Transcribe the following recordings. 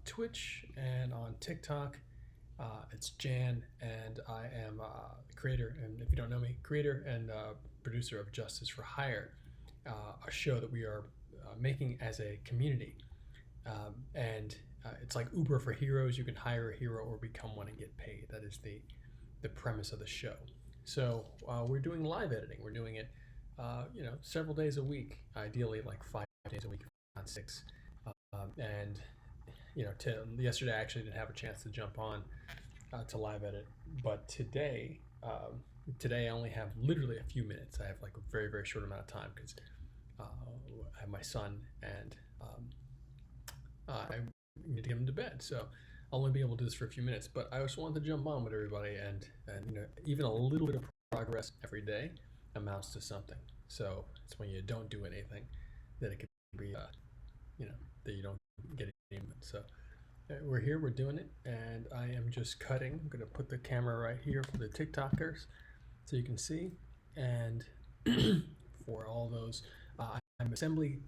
Twitch and on TikTok. It's Jan, and I am the creator, and if you don't know me, creator and producer of Justice for Hire, a show that we are making as a community. And It's like Uber for heroes. You can hire a hero or become one and get paid. That is the premise of the show. So we're doing live editing. We're doing it, several days a week, ideally like 5 days a week, not six. And yesterday I actually didn't have a chance to jump on to live edit, but today I only have literally a few minutes. I have like a very very short amount of time because I have my son and I need to get him to bed. So I'll only be able to do this for a few minutes. But I just wanted to jump on with everybody, and even a little bit of progress every day amounts to something. So it's when you don't do anything that it can be, that you don't get any movement. So we're here, we're doing it, and I am just cutting. I'm gonna put the camera right here for the TikTokers so you can see. And for all those,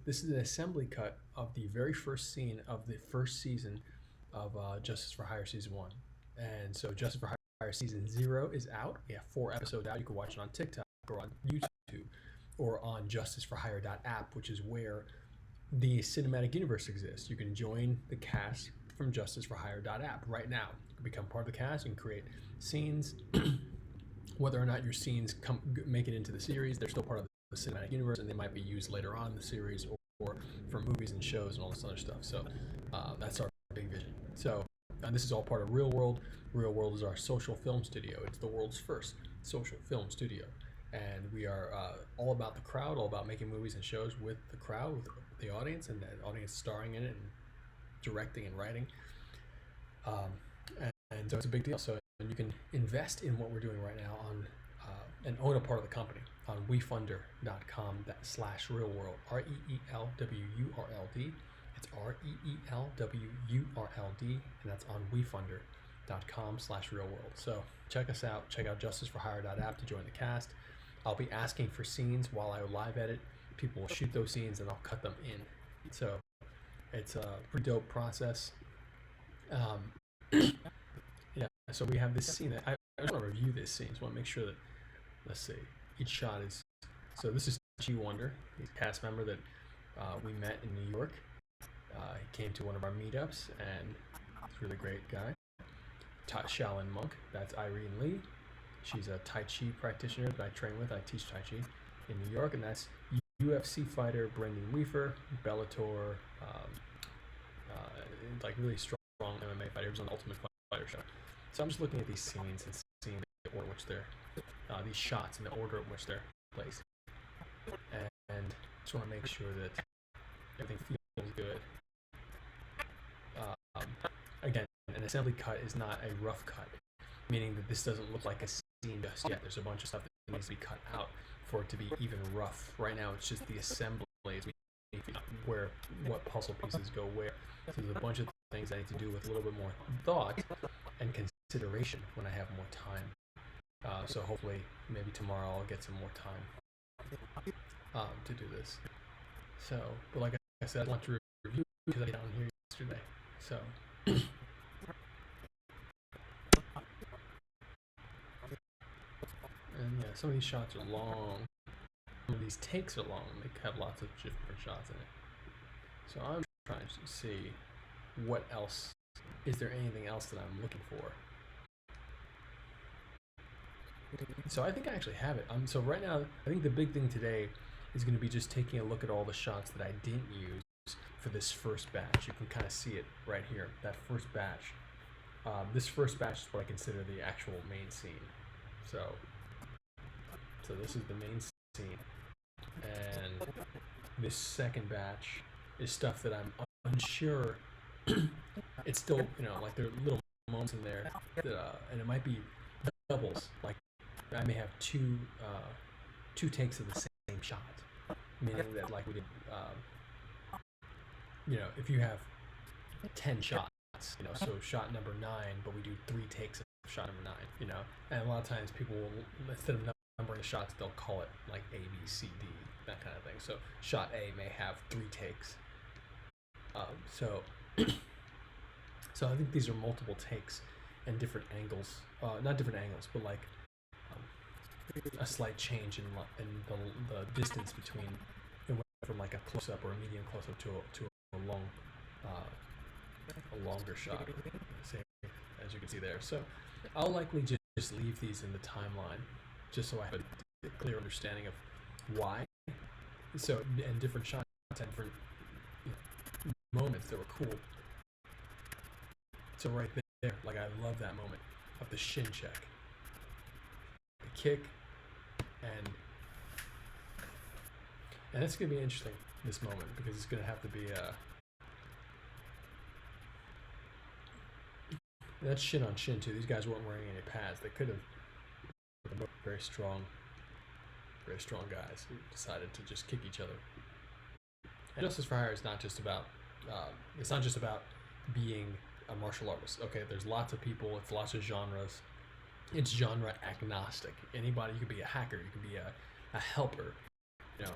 this is an assembly cut of the very first scene of the first season of Justice for Hire Season 1. And so Justice for Hire Season 0 is out. We have 4 episodes out. You can watch it on TikTok or on YouTube or on JusticeForHire.app, which is where the cinematic universe exists. You can join the cast from JusticeForHire.app right now. You can become part of the cast. You can create scenes. Whether or not your scenes make it into the series, they're still part of the cinematic universe, and they might be used later on in the series or for movies and shows and all this other stuff. So that's our big vision. So this is all part of Real World. Real World is our social film studio. It's the world's first social film studio, and we are all about the crowd, all about making movies and shows with the crowd, with the audience, and the audience starring in it and directing and writing. And so it's a big deal. So you can invest in what we're doing right now on and own a part of the company on WeFunder.com/realworld. REELWURLD. It's REELWURLD, and that's on WeFunder.com/realworld. So check us out. Check out JusticeForHire.app to join the cast. I'll be asking for scenes while I live edit. People will shoot those scenes and I'll cut them in. So it's a pretty dope process. So we have this scene that I just want to review this scene. So I want to make sure that, let's see, each shot is. So this is G Wonder, he's a cast member that we met in New York. He came to one of our meetups, and he's a really great guy. Shaolin Monk, that's Irene Lee. She's a Tai Chi practitioner that I train with. I teach Tai Chi in New York, and that's UFC fighter Brendan Weaver, Bellator, like really strong MMA fighter. He was on the Ultimate Fighter show. So I'm just looking at these scenes and seeing the order in which they're, these shots in the order in which they're placed. And just want to make sure that everything feels good. Again, an assembly cut is not a rough cut, meaning that this doesn't look like a scene just yet. There's a bunch of stuff that needs to be cut out for it to be even rough. Right now, it's just the assembly, where what puzzle pieces go where. So there's a bunch of things I need to do with a little bit more thought and consideration when I have more time. So hopefully, maybe tomorrow I'll get some more time to do this. So, but like I said, I want to review because I got on here yesterday. So. And yeah, some of these shots are long. Some of these takes are long. They have lots of different shots in it. So I'm trying to see what else. Is there anything else that I'm looking for? So I think I actually have it. So right now, I think the big thing today is going to be just taking a look at all the shots that I didn't use for this first batch. You can kind of see it right here. That first batch. This first batch is what I consider the actual main scene. So this is the main scene, and this second batch is stuff that I'm unsure. It's still, like there are little moments in there that, and it might be doubles. Like I may have two takes of the same shot, meaning that like we did, if you have 10 shots, so shot number 9, but we do 3 takes of shot number 9, and a lot of times people will, instead of numbering the shots, they'll call it like A, B, C, D, that kind of thing. So shot A may have 3 takes. So I think these are multiple takes and different angles, not different angles, but like a slight change in the distance between it went from like a close up or a medium close up to a longer shot, same as you can see there. So I'll likely just leave these in the timeline, just so I have a clear understanding of why. So and different shots and different moments that were cool. So right there, like I love that moment of the shin check, the kick, and it's gonna be interesting, this moment, because it's gonna have to be that's shin on shin too. These guys weren't wearing any pads. They could have very strong guys who decided to just kick each other. And Justice for Hire is not just about it's not just about being a martial artist. Okay, there's lots of people, it's lots of genres. It's genre agnostic. Anybody, you could be a hacker, you could be a helper. You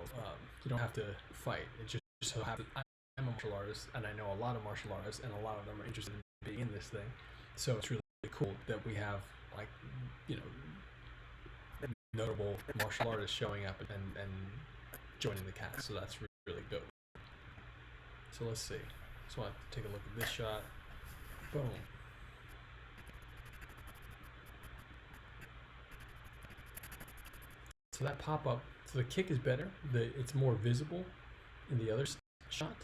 don't have to fight. It just so happens I'm a martial artist, and I know a lot of martial artists, and a lot of them are interested in being in this thing. So it's really cool that we have notable martial artists showing up and joining the cast. So that's really dope. So let's see. Just want to take a look at this shot. Boom. So that pop-up, so the kick is better. It's more visible in the other shot.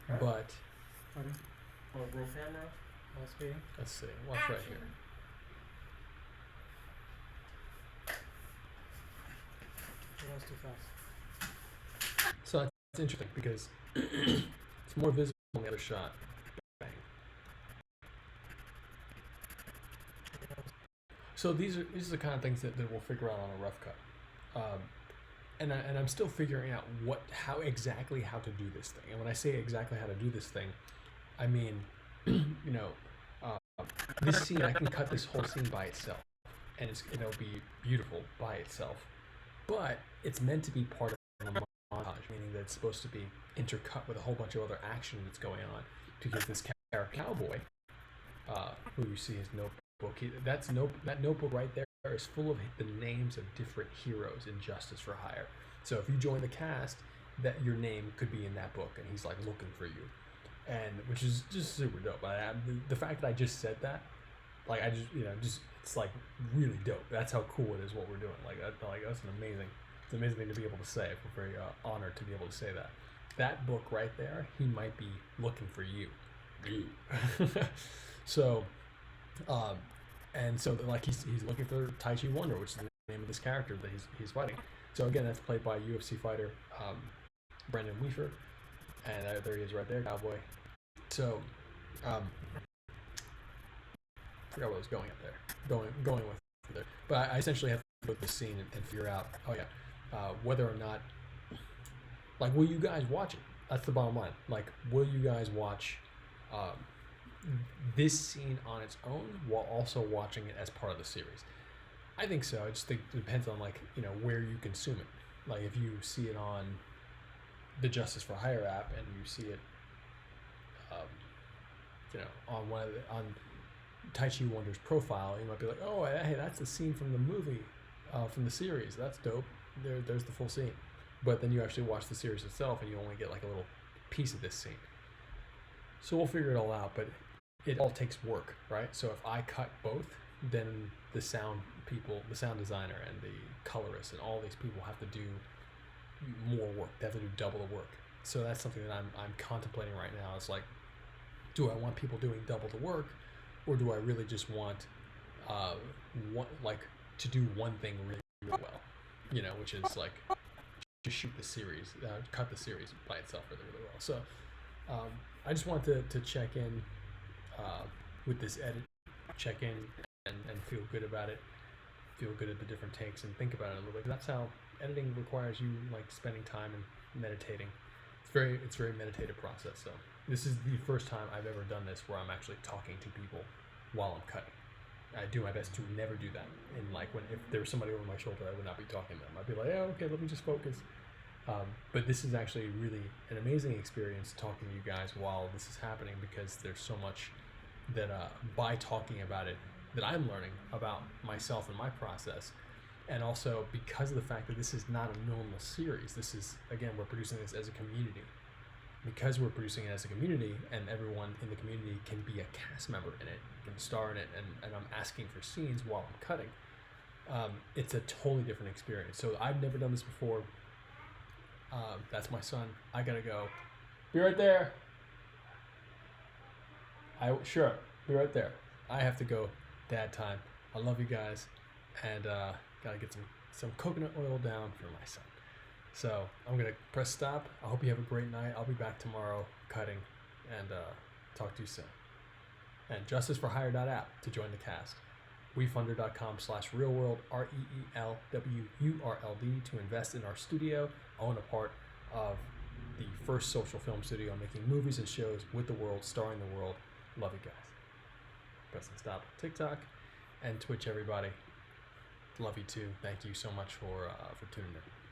Okay. But roll camera. Let's see. Watch right here. It was too fast. So that's interesting because it's more visible in the other shot. Bang. So these are the kind of things that we'll figure out on a rough cut. And I'm still figuring out how exactly to do this thing. And when I say exactly how to do this thing, I mean, this scene, I can cut this whole scene by itself, and it'll be beautiful by itself. But it's meant to be part of a montage, meaning that it's supposed to be intercut with a whole bunch of other action that's going on. Because this cowboy, who you see his notebook, that notebook right there is full of the names of different heroes in Justice for Hire. So if you join the cast, that your name could be in that book, and he's like looking for you, and which is just super dope. The fact that I just said that, like I just it's like really dope. That's how cool it is what we're doing. That's an amazing thing to be able to say. We're very honored to be able to say that. That book right there, he might be looking for you. So, and so like he's looking for Tai Chi Wonder, which is the name of this character that he's fighting. So again, that's played by UFC fighter Brendan Weaver, and there he is right there, cowboy. So, I forgot what I was going up there. Going with there, but I essentially have to look at the scene and figure out, whether or not, like, will you guys watch it? That's the bottom line. Like, will you guys watch this scene on its own while also watching it as part of the series? I think so. I just think it depends on where you consume it. Like if you see it on the Justice for Hire app and you see it, on Tai Chi Wonder's profile, you might be like, oh, hey, that's the scene from the movie, from the series. That's dope. There's the full scene. But then you actually watch the series itself and you only get like a little piece of this scene. So we'll figure it all out, but it all takes work, right? So if I cut both, then the sound people, the sound designer and the colorist and all these people have to do more work. They have to do double the work. So that's something that I'm contemplating right now. It's like, do I want people doing double the work, or do I really just want to do one thing really, really well? Which is like just shoot the series, cut the series by itself really, really well. So I just wanted to check in with this edit, check in and feel good about it, feel good at the different takes, and think about it a little bit. That's how editing requires you spending time and meditating. It's very meditative process. So this is the first time I've ever done this where I'm actually talking to people while I'm cutting. I do my best to never do that. And if there was somebody over my shoulder, I would not be talking to them. I'd be like, oh, okay, let me just focus. But this is actually really an amazing experience talking to you guys while this is happening, because there's so much that by talking about it that I'm learning about myself and my process. And also because of the fact that this is not a normal series. This is, again, we're producing this as a community. Because we're producing it as a community and everyone in the community can be a cast member in it, can star in it, and I'm asking for scenes while I'm cutting. It's a totally different experience. So I've never done this before. That's my son. I gotta go. Be right there. Sure, be right there. I have to go. Dad time. I love you guys, and gotta get some coconut oil down for my son. So I'm gonna press stop. I hope you have a great night. I'll be back tomorrow cutting, and talk to you soon. And JusticeForHire.app to join the cast. WeFunder.com/realworld, REELWURLD, to invest in our studio, own a part of the first social film studio making movies and shows with the world, starring the world. Love you guys. Pressing stop. TikTok and Twitch, everybody. Love you too. Thank you so much for tuning in.